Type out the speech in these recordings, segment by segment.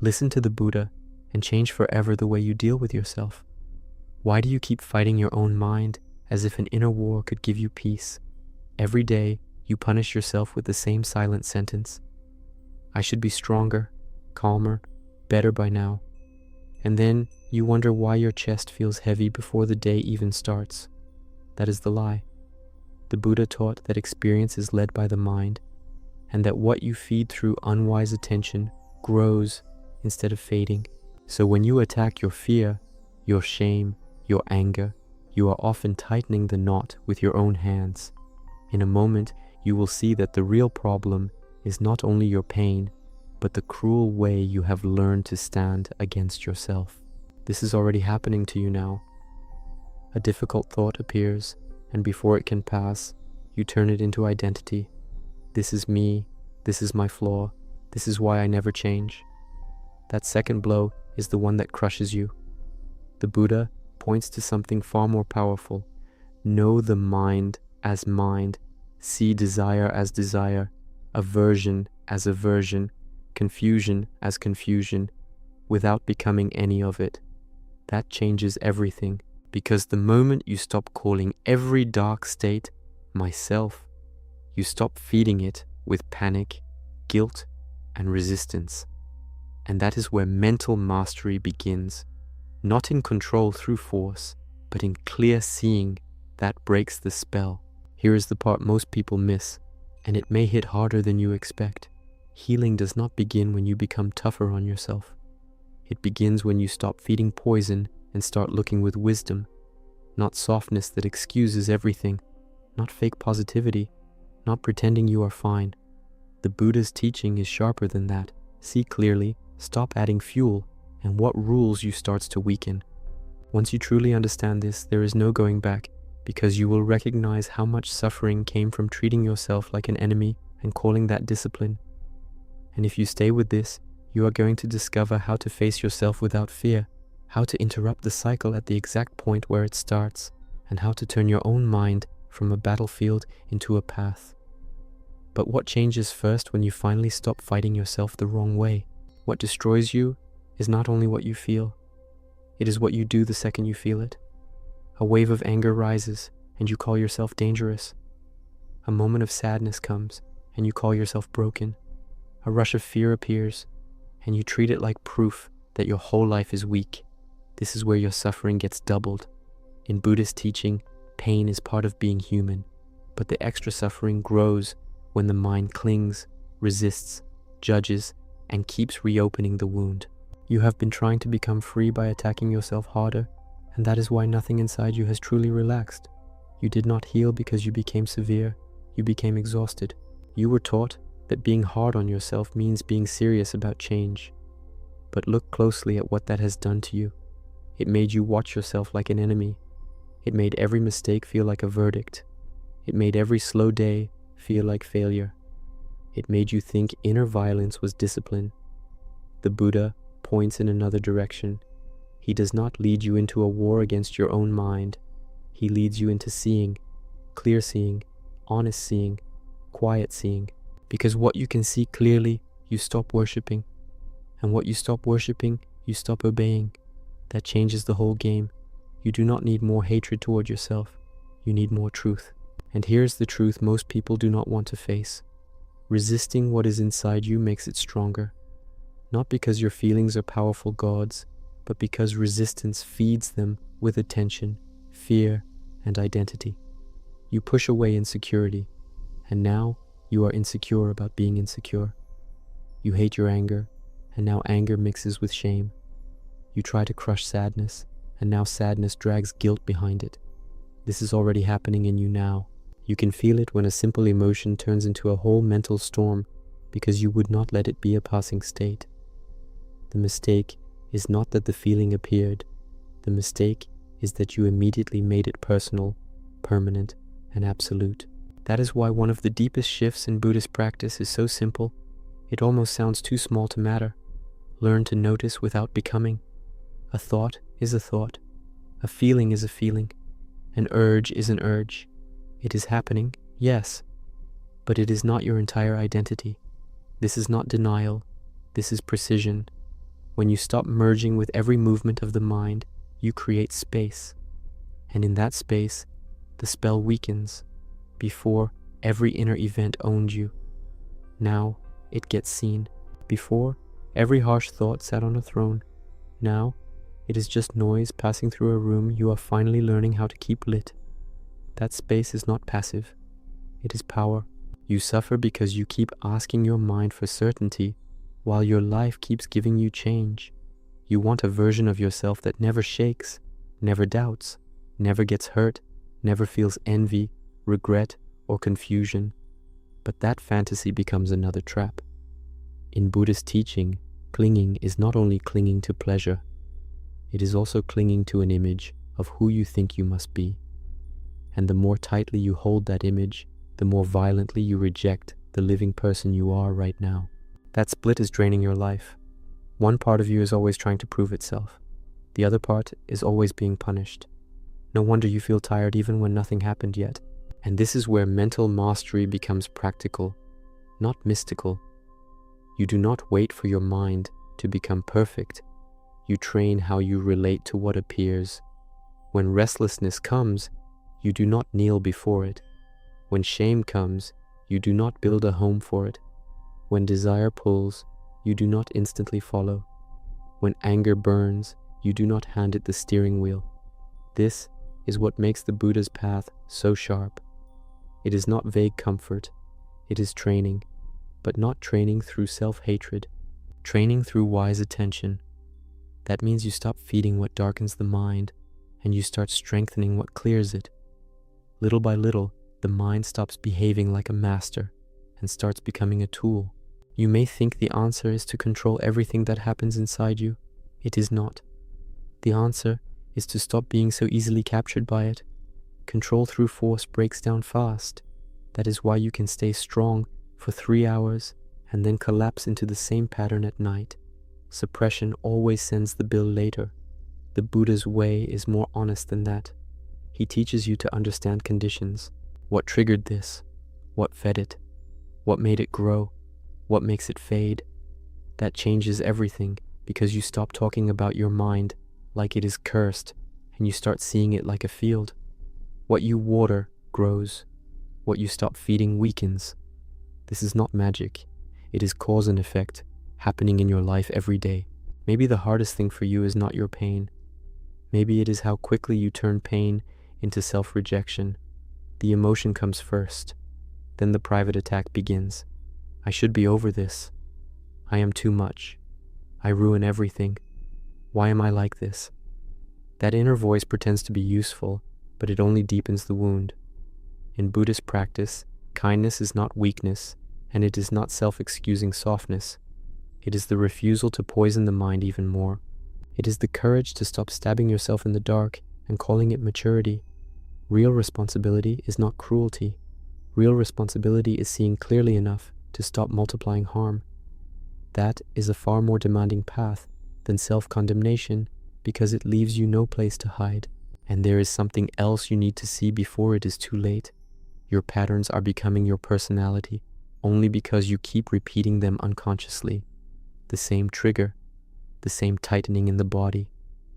Listen to the Buddha and change forever the way you deal with yourself. Why do you keep fighting your own mind as if an inner war could give you peace? Every day, you punish yourself with the same silent sentence. I should be stronger, calmer, better by now. And then you wonder why your chest feels heavy before the day even starts. That is the lie. The Buddha taught that experience is led by the mind, and that what you feed through unwise attention grows instead of fading. So when you attack your fear, your shame, your anger, you are often tightening the knot with your own hands. In a moment, you will see that the real problem is not only your pain, but the cruel way you have learned to stand against yourself. This is already happening to you now. A difficult thought appears, and before it can pass, you turn it into identity. This is me, this is my flaw, this is why I never change. That second blow is the one that crushes you. The Buddha points to something far more powerful. Know the mind as mind, see desire as desire, aversion as aversion, confusion as confusion, without becoming any of it. That changes everything, because the moment you stop calling every dark state myself, you stop feeding it with panic, guilt, and resistance. And that is where mental mastery begins, not in control through force, but in clear seeing that breaks the spell. Here is the part most people miss, and it may hit harder than you expect. Healing does not begin when you become tougher on yourself. It begins when you stop feeding poison and start looking with wisdom, not softness that excuses everything, not fake positivity, not pretending you are fine. The Buddha's teaching is sharper than that. See clearly, stop adding fuel, and what rules you starts to weaken. Once you truly understand this, there is no going back, because you will recognize how much suffering came from treating yourself like an enemy and calling that discipline. And if you stay with this, you are going to discover how to face yourself without fear, how to interrupt the cycle at the exact point where it starts, and how to turn your own mind from a battlefield into a path. But what changes first when you finally stop fighting yourself the wrong way? What destroys you is not only what you feel, it is what you do the second you feel it. A wave of anger rises, and you call yourself dangerous. A moment of sadness comes, and you call yourself broken. A rush of fear appears, and you treat it like proof that your whole life is weak. This is where your suffering gets doubled. In Buddhist teaching, pain is part of being human, but the extra suffering grows when the mind clings, resists, judges, and keeps reopening the wound. You have been trying to become free by attacking yourself harder, and that is why nothing inside you has truly relaxed. You did not heal because you became severe, you became exhausted. You were taught that being hard on yourself means being serious about change. But look closely at what that has done to you. It made you watch yourself like an enemy. It made every mistake feel like a verdict. It made every slow day feel like failure. It made you think inner violence was discipline. The Buddha points in another direction. He does not lead you into a war against your own mind. He leads you into seeing, clear seeing, honest seeing, quiet seeing. Because what you can see clearly, you stop worshipping. And what you stop worshipping, you stop obeying. That changes the whole game. You do not need more hatred toward yourself. You need more truth. And here's the truth most people do not want to face. Resisting what is inside you makes it stronger. Not because your feelings are powerful gods, but because resistance feeds them with attention, fear, and identity. You push away insecurity, and now you are insecure about being insecure. You hate your anger, and now anger mixes with shame. You try to crush sadness, and now sadness drags guilt behind it. This is already happening in you now. You can feel it when a simple emotion turns into a whole mental storm because you would not let it be a passing state. The mistake is not that the feeling appeared. The mistake is that you immediately made it personal, permanent, and absolute. That is why one of the deepest shifts in Buddhist practice is so simple, it almost sounds too small to matter. Learn to notice without becoming. A thought is a thought. A feeling is a feeling. An urge is an urge. It is happening, yes, but it is not your entire identity. This is not denial. This is precision. When you stop merging with every movement of the mind, you create space. And in that space, the spell weakens. Before, every inner event owned you. Now, it gets seen. Before, every harsh thought sat on a throne. Now, it is just noise passing through a room you are finally learning how to keep lit. That space is not passive. It is power. You suffer because you keep asking your mind for certainty, while your life keeps giving you change. You want a version of yourself that never shakes, never doubts, never gets hurt, never feels envy, regret, or confusion. But that fantasy becomes another trap. In Buddhist teaching, clinging is not only clinging to pleasure, it is also clinging to an image of who you think you must be. And the more tightly you hold that image, the more violently you reject the living person you are right now. That split is draining your life. One part of you is always trying to prove itself. The other part is always being punished. No wonder you feel tired even when nothing happened yet. And this is where mental mastery becomes practical, not mystical. You do not wait for your mind to become perfect. You train how you relate to what appears. When restlessness comes, you do not kneel before it. When shame comes, you do not build a home for it. When desire pulls, you do not instantly follow. When anger burns, you do not hand it the steering wheel. This is what makes the Buddha's path so sharp. It is not vague comfort, it is training, but not training through self-hatred, training through wise attention. That means you stop feeding what darkens the mind, and you start strengthening what clears it. Little by little, the mind stops behaving like a master and starts becoming a tool. You may think the answer is to control everything that happens inside you. It is not. The answer is to stop being so easily captured by it. Control through force breaks down fast. That is why you can stay strong for 3 hours and then collapse into the same pattern at night. Suppression always sends the bill later. The Buddha's way is more honest than that. He teaches you to understand conditions. What triggered this? What fed it? What made it grow? What makes it fade? That changes everything because you stop talking about your mind like it is cursed and you start seeing it like a field. What you water grows. What you stop feeding weakens. This is not magic. It is cause and effect happening in your life every day. Maybe the hardest thing for you is not your pain. Maybe it is how quickly you turn pain into self-rejection. The emotion comes first. Then the private attack begins. I should be over this. I am too much. I ruin everything. Why am I like this? That inner voice pretends to be useful, but it only deepens the wound. In Buddhist practice, kindness is not weakness, and it is not self-excusing softness. It is the refusal to poison the mind even more. It is the courage to stop stabbing yourself in the dark and calling it maturity. Real responsibility is not cruelty. Real responsibility is seeing clearly enough to stop multiplying harm. That is a far more demanding path than self-condemnation because it leaves you no place to hide. And there is something else you need to see before it is too late. Your patterns are becoming your personality only because you keep repeating them unconsciously. The same trigger, the same tightening in the body,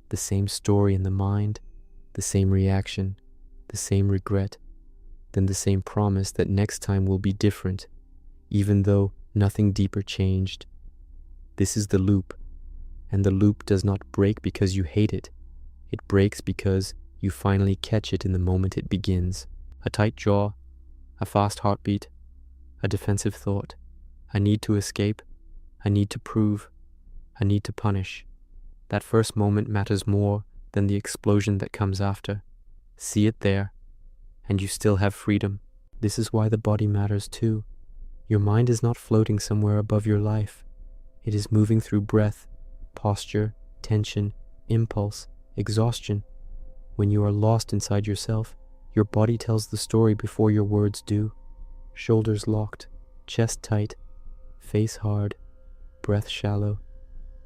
the same story in the mind, the same reaction, the same regret, then the same promise that next time will be different, even though nothing deeper changed. This is the loop, and the loop does not break because you hate it. It breaks because you finally catch it in the moment it begins. A tight jaw, a fast heartbeat, a defensive thought, a need to escape, a need to prove, a need to punish. That first moment matters more than the explosion that comes after. See it there, and you still have freedom. This is why the body matters too. Your mind is not floating somewhere above your life. It is moving through breath, posture, tension, impulse, exhaustion. When you are lost inside yourself, your body tells the story before your words do. Shoulders locked, chest tight, face hard, breath shallow,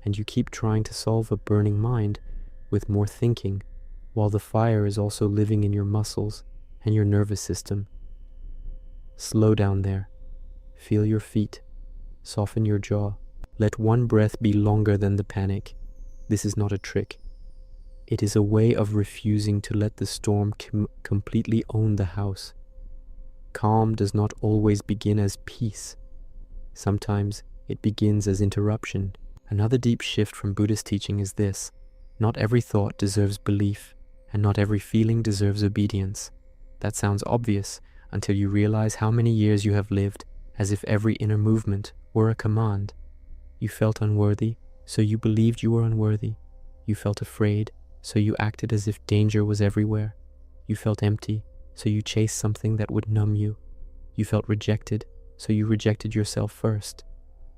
and you keep trying to solve a burning mind with more thinking, while the fire is also living in your muscles and your nervous system. Slow down there. Feel your feet. Soften your jaw. Let one breath be longer than the panic. This is not a trick. It is a way of refusing to let the storm completely own the house. Calm does not always begin as peace. Sometimes it begins as interruption. Another deep shift from Buddhist teaching is this: not every thought deserves belief, and not every feeling deserves obedience. That sounds obvious until you realize how many years you have lived as if every inner movement were a command. You felt unworthy, so you believed you were unworthy. You felt afraid, so you acted as if danger was everywhere. You felt empty, so you chased something that would numb you. You felt rejected, so you rejected yourself first.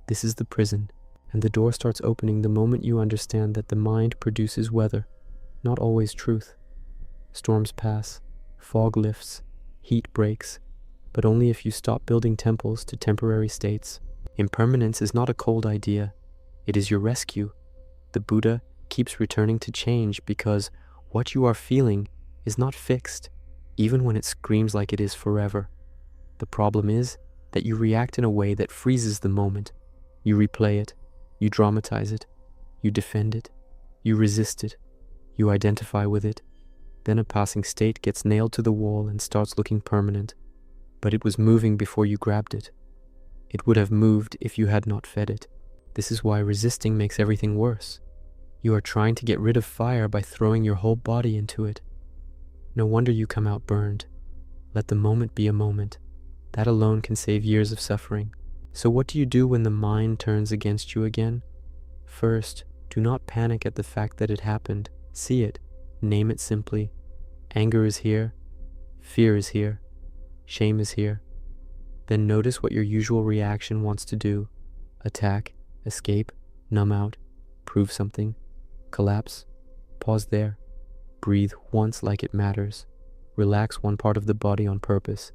This is the prison, and the door starts opening the moment you understand that the mind produces weather, not always truth. Storms pass, fog lifts, heat breaks, but only if you stop building temples to temporary states. Impermanence is not a cold idea. It is your rescue. The Buddha keeps returning to change because what you are feeling is not fixed, even when it screams like it is forever. The problem is that you react in a way that freezes the moment. You replay it, you dramatize it, you defend it, you resist it, you identify with it. Then a passing state gets nailed to the wall and starts looking permanent. But it was moving before you grabbed it. It would have moved if you had not fed it. This is why resisting makes everything worse. You are trying to get rid of fire by throwing your whole body into it. No wonder you come out burned. Let the moment be a moment. That alone can save years of suffering. So what do you do when the mind turns against you again? First, do not panic at the fact that it happened. See it. Name it simply. Anger is here. Fear is here. Shame is here. Then notice what your usual reaction wants to do. Attack, escape, numb out, prove something, collapse. Pause there. Breathe once like it matters. Relax one part of the body on purpose.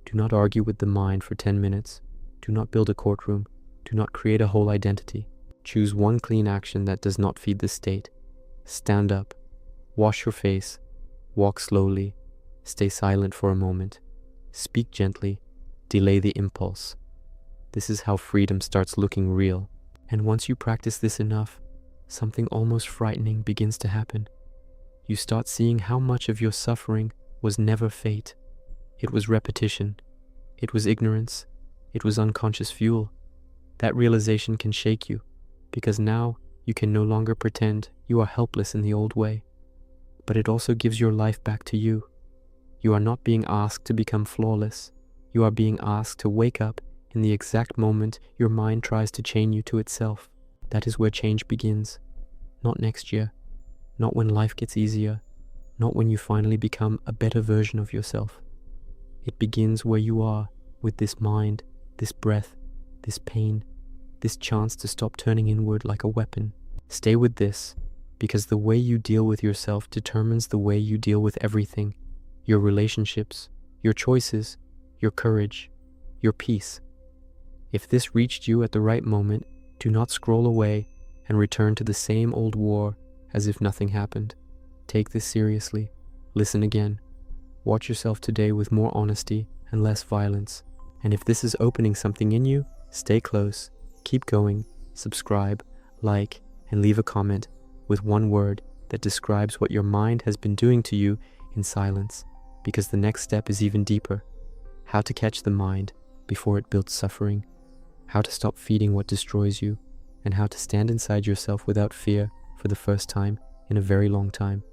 Do not argue with the mind for 10 minutes. Do not build a courtroom. Do not create a whole identity. Choose one clean action that does not feed the state. Stand up. Wash your face. Walk slowly. Stay silent for a moment. Speak gently. Delay the impulse. This is how freedom starts looking real. And once you practice this enough, something almost frightening begins to happen. You start seeing how much of your suffering was never fate. It was repetition. It was ignorance. It was unconscious fuel. That realization can shake you, because now you can no longer pretend you are helpless in the old way. But it also gives your life back to you. You are not being asked to become flawless. You are being asked to wake up in the exact moment your mind tries to chain you to itself. That is where change begins. Not next year. Not when life gets easier. Not when you finally become a better version of yourself. It begins where you are, with this mind, this breath, this pain, this chance to stop turning inward like a weapon. Stay with this, because the way you deal with yourself determines the way you deal with everything. Your relationships, your choices, your courage, your peace. If this reached you at the right moment, do not scroll away and return to the same old war as if nothing happened. Take this seriously. Listen again. Watch yourself today with more honesty and less violence. And if this is opening something in you, stay close, keep going, subscribe, like, and leave a comment with one word that describes what your mind has been doing to you in silence, because the next step is even deeper. How to catch the mind before it builds suffering, how to stop feeding what destroys you, and how to stand inside yourself without fear for the first time in a very long time.